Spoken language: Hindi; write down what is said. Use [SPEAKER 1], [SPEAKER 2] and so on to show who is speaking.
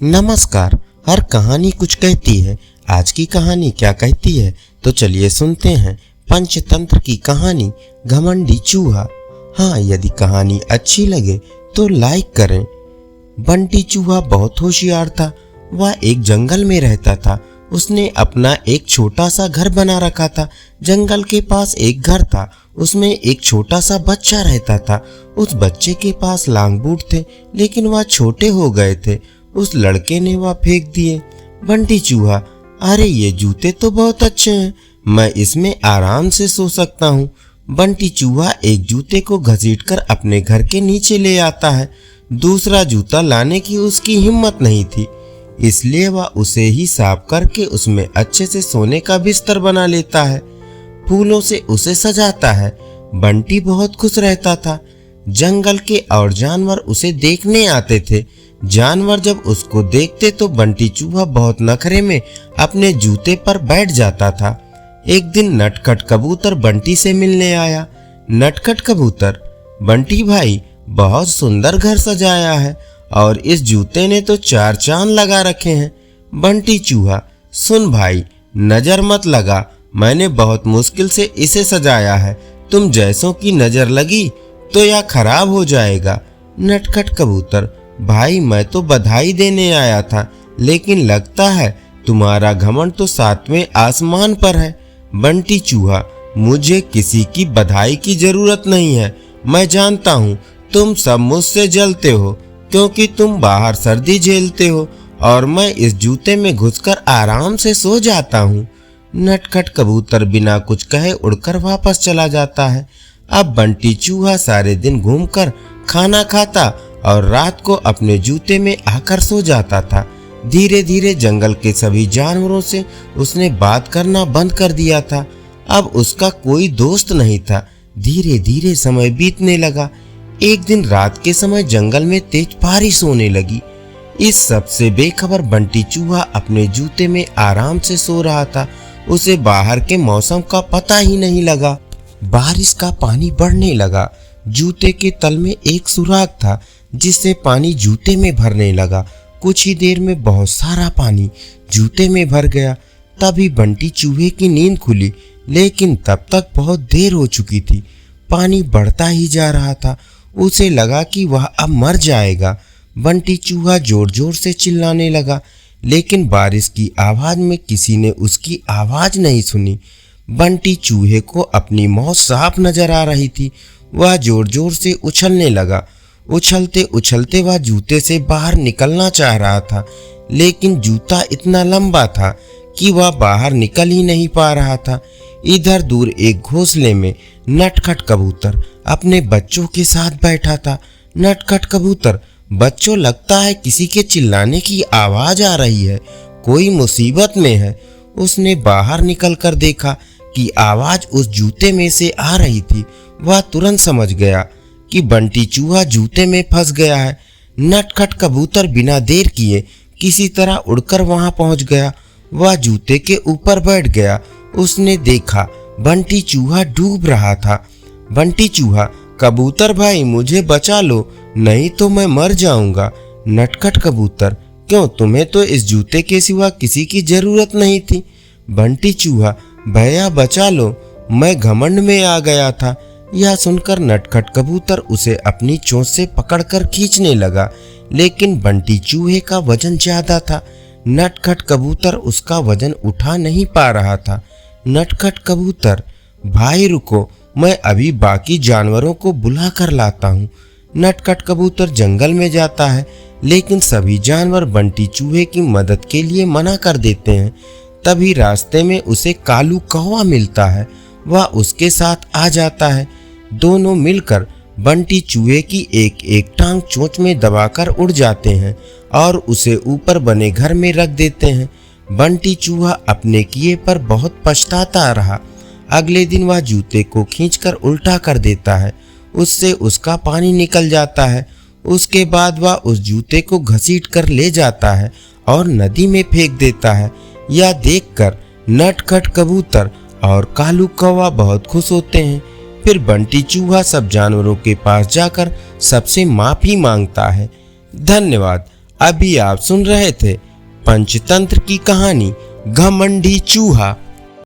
[SPEAKER 1] नमस्कार। हर कहानी कुछ कहती है। आज की कहानी क्या कहती है तो चलिए सुनते हैं। पंचतंत्र की कहानी घमंडी चूहा। हाँ, यदि कहानी अच्छी लगे तो लाइक करें। बंटी चूहा बहुत होशियार था। वह एक जंगल में रहता था। उसने अपना एक छोटा सा घर बना रखा था। जंगल के पास एक घर था, उसमें एक छोटा सा बच्चा रहता था। उस बच्चे के पास लांग बूट थे, लेकिन वह छोटे हो गए थे। उस लड़के ने वह फेंक दिए। बंटी चूहा, अरे ये जूते तो बहुत अच्छे हैं, मैं इसमें आराम से सो सकता हूँ। बंटी चूहा एक जूते को घसीटकर अपने घर के नीचे ले आता है। दूसरा जूता लाने की उसकी हिम्मत नहीं थी, इसलिए वह उसे ही साफ करके उसमें अच्छे से सोने का बिस्तर बना लेता है। फूलों से उसे सजाता है। बंटी बहुत खुश रहता था। जंगल के और जानवर उसे देखने आते थे। जानवर जब उसको देखते तो बंटी चूहा बहुत नखरे में अपने जूते पर बैठ जाता था। एक दिन नटखट कबूतर बंटी से मिलने आया। नटखट कबूतर, बंटी भाई, बहुत सुंदर घर सजाया है और इस जूते ने तो 4 चांद लगा रखे हैं। बंटी चूहा, सुन भाई, नजर मत लगा, मैंने बहुत मुश्किल से इसे सजाया है। तुम जैसों की नजर लगी तो यह खराब हो जाएगा। नटखट कबूतर, भाई मैं तो बधाई देने आया था, लेकिन लगता है तुम्हारा घमंड तो 7वें आसमान पर है। बंटी चूहा, मुझे किसी की बधाई की जरूरत नहीं है। मैं जानता हूँ तुम सब मुझसे जलते हो, क्योंकि तुम बाहर सर्दी झेलते हो और मैं इस जूते में घुसकर आराम से सो जाता हूँ। नटखट कबूतर बिना कुछ कहे उड़कर वापस चला जाता है। अब बंटी चूहा सारे दिन घूमकर खाना खाता और रात को अपने जूते में आकर सो जाता था। धीरे धीरे जंगल के सभी जानवरों से उसने बात करना बंद कर दिया था। अब उसका कोई दोस्त नहीं था। धीरे धीरे समय बीतने लगा। एक दिन रात के समय जंगल में तेज बारिश होने लगी। इस सब से बेखबर बंटी चूहा अपने जूते में आराम से सो रहा था। उसे बाहर के मौसम का पता ही नहीं लगा। बारिश का पानी बढ़ने लगा। जूते के तल में एक सुराख था, जिससे पानी जूते में भरने लगा। कुछ ही देर में बहुत सारा पानी जूते में भर गया। तभी बंटी चूहे की नींद खुली, लेकिन तब तक बहुत देर हो चुकी थी। पानी बढ़ता ही जा रहा था। उसे लगा कि वह अब मर जाएगा। बंटी चूहा जोर जोर से चिल्लाने लगा, लेकिन बारिश की आवाज में किसी ने उसकी आवाज नहीं सुनी। बंटी चूहे को अपनी मौत साफ नजर आ रही थी। वह जोर जोर से उछलने लगा। उछलते उछलते वह जूते से बाहर निकलना चाह रहा था, लेकिन जूता इतना लंबा था कि वह बाहर निकल ही नहीं पा रहा था। इधर दूर एक घोंसले में नटखट कबूतर अपने बच्चों के साथ बैठा था। नटखट कबूतर, बच्चों, लगता है किसी के चिल्लाने की आवाज आ रही है, कोई मुसीबत में है। उसने बाहर निकल कर देखा कि आवाज उस जूते में से आ रही थी। वह तुरंत समझ गया कि बंटी चूहा जूते में फंस गया है। नटखट कबूतर बिना देर किए किसी तरह उड़कर वहां पहुंच गया। वह जूते के ऊपर बैठ गया। उसने देखा बंटी चूहा डूब रहा था। बंटी चूहा, कबूतर भाई, मुझे बचा लो, नहीं तो मैं मर जाऊंगा। नटखट कबूतर, क्यों, तुम्हें तो इस जूते के सिवा किसी की जरूरत नहीं थी। बंटी चूहा, भैया बचा लो, मैं घमंड में आ गया था। यह सुनकर नटखट कबूतर उसे अपनी चोंच से पकड़कर खींचने लगा, लेकिन बंटी चूहे का वजन ज्यादा था। नटखट कबूतर उसका वजन उठा नहीं पा रहा था। नटखट कबूतर, भाई रुको, मैं अभी बाकी जानवरों को बुला कर लाता हूँ। नटखट कबूतर जंगल में जाता है, लेकिन सभी जानवर बंटी चूहे की मदद के लिए मना कर देते हैं। तभी रास्ते में उसे कालू कौवा मिलता है। वह उसके साथ आ जाता है। दोनों मिलकर बंटी चूहे की एक एक टांग चोंच में दबाकर उड़ जाते हैं और उसे ऊपर बने घर में रख देते हैं। बंटी चूहा अपने किए पर बहुत पछताता रहा। अगले दिन वह जूते को खींचकर उल्टा कर देता है। उससे उसका पानी निकल जाता है। उसके बाद वह उस जूते को घसीट कर ले जाता है और नदी में फेंक देता है। यह देखकर नटखट कबूतर और कालू कौवा बहुत खुश होते हैं। फिर बंटी चूहा सब जानवरों के पास जाकर सबसे माफी मांगता है। धन्यवाद। अभी आप सुन रहे थे पंचतंत्र की कहानी घमंडी चूहा।